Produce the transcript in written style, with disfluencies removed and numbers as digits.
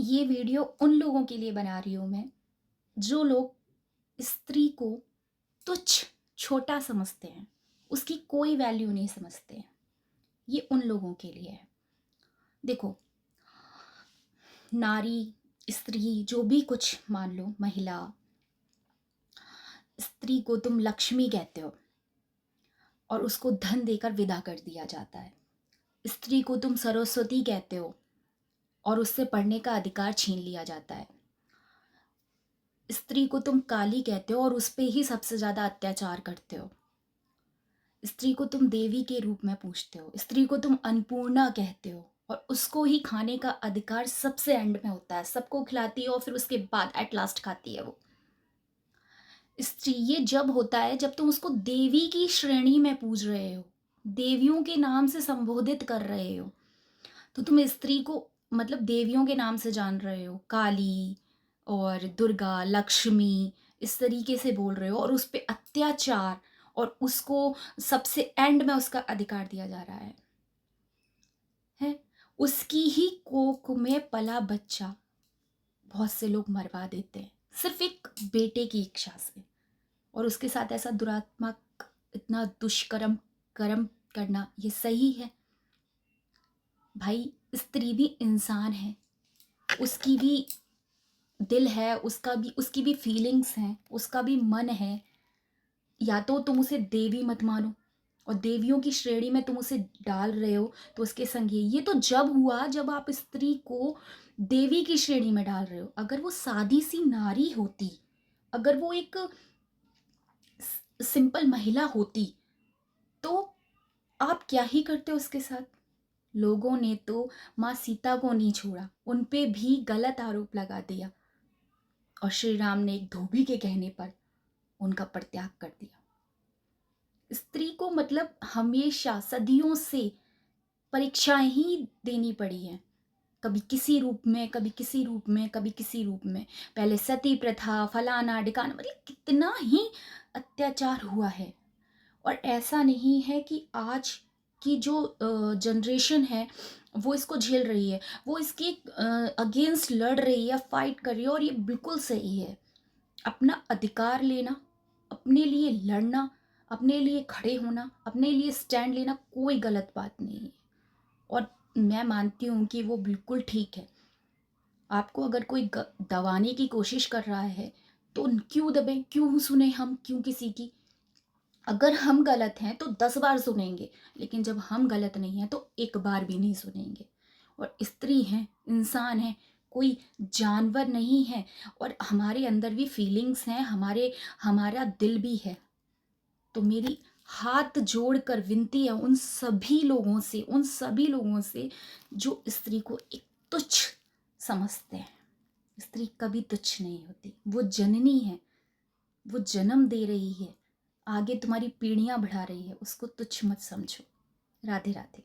ये वीडियो उन लोगों के लिए बना रही हूँ मैं, जो लोग स्त्री को तुच्छ, छोटा समझते हैं, उसकी कोई वैल्यू नहीं समझते हैं। ये उन लोगों के लिए है। देखो, नारी, स्त्री, जो भी कुछ मान लो, महिला, स्त्री को तुम लक्ष्मी कहते हो और उसको धन देकर विदा कर दिया जाता है। स्त्री को तुम सरस्वती कहते हो और उससे पढ़ने का अधिकार छीन लिया जाता है। स्त्री को तुम काली कहते हो और उस पे ही सबसे ज़्यादा अत्याचार करते हो। स्त्री को तुम देवी के रूप में पूजते हो। स्त्री को तुम अन्नपूर्णा कहते हो और उसको ही खाने का अधिकार सबसे एंड में होता है। सबको खिलाती है और फिर उसके बाद एट लास्ट खाती है वो। स्त्री ये जब होता है जब तुम उसको देवी की श्रेणी में पूज रहे हो, देवियों के नाम से संबोधित कर रहे हो। तो तुम स्त्री को मतलब देवियों के नाम से जान रहे हो, काली और दुर्गा, लक्ष्मी, इस तरीके से बोल रहे हो और उस पे अत्याचार और उसको सबसे एंड में उसका अधिकार दिया जा रहा है। उसकी ही कोख में पला बच्चा बहुत से लोग मरवा देते हैं सिर्फ एक बेटे की इच्छा से, और उसके साथ ऐसा दुरात्मक, इतना दुष्कर्म कर्म करना ये सही है? भाई, स्त्री भी इंसान है, उसकी भी दिल है, उसकी भी फीलिंग्स हैं, उसका भी मन है। या तो तुम उसे देवी मत मानो और देवियों की श्रेणी में तुम उसे डाल रहे हो तो उसके संग ये तो जब हुआ जब आप स्त्री को देवी की श्रेणी में डाल रहे हो। अगर वो सादी सी नारी होती, अगर वो एक सिंपल महिला होती, तो आप क्या ही करते उसके साथ? लोगों ने तो माँ सीता को नहीं छोड़ा, उन पे भी गलत आरोप लगा दिया और श्री राम ने एक धोबी के कहने पर उनका परित्याग कर दिया। स्त्री को मतलब हमेशा सदियों से परीक्षाएं ही देनी पड़ी है, कभी किसी रूप में, कभी किसी रूप में, कभी किसी रूप में। पहले सती प्रथा, फलाना ढिकाना, मतलब कितना ही अत्याचार हुआ है। और ऐसा नहीं है कि आज की जो जनरेशन है वो इसको झेल रही है, वो इसके अगेंस्ट लड़ रही है, फाइट कर रही है, और ये बिल्कुल सही है। अपना अधिकार लेना, अपने लिए लड़ना, अपने लिए खड़े होना, अपने लिए स्टैंड लेना कोई गलत बात नहीं है, और मैं मानती हूँ कि वो बिल्कुल ठीक है। आपको अगर कोई दबाने की कोशिश कर रहा है तो क्यों दबे, क्यों सुने हम, क्यों किसी की? अगर हम गलत हैं तो 10 बार सुनेंगे, लेकिन जब हम गलत नहीं हैं तो एक बार भी नहीं सुनेंगे। और स्त्री हैं, इंसान है, कोई जानवर नहीं है, और हमारे अंदर भी फीलिंग्स हैं, हमारा दिल भी है। तो मेरी हाथ जोड़कर विनती है उन सभी लोगों से जो स्त्री को एक तुच्छ समझते हैं। स्त्री कभी तुच्छ नहीं होती, वो जननी है, वो जन्म दे रही है, आगे तुम्हारी पीढ़ियां बढ़ा रही है, उसको तुच्छ मत समझो। राधे राधे।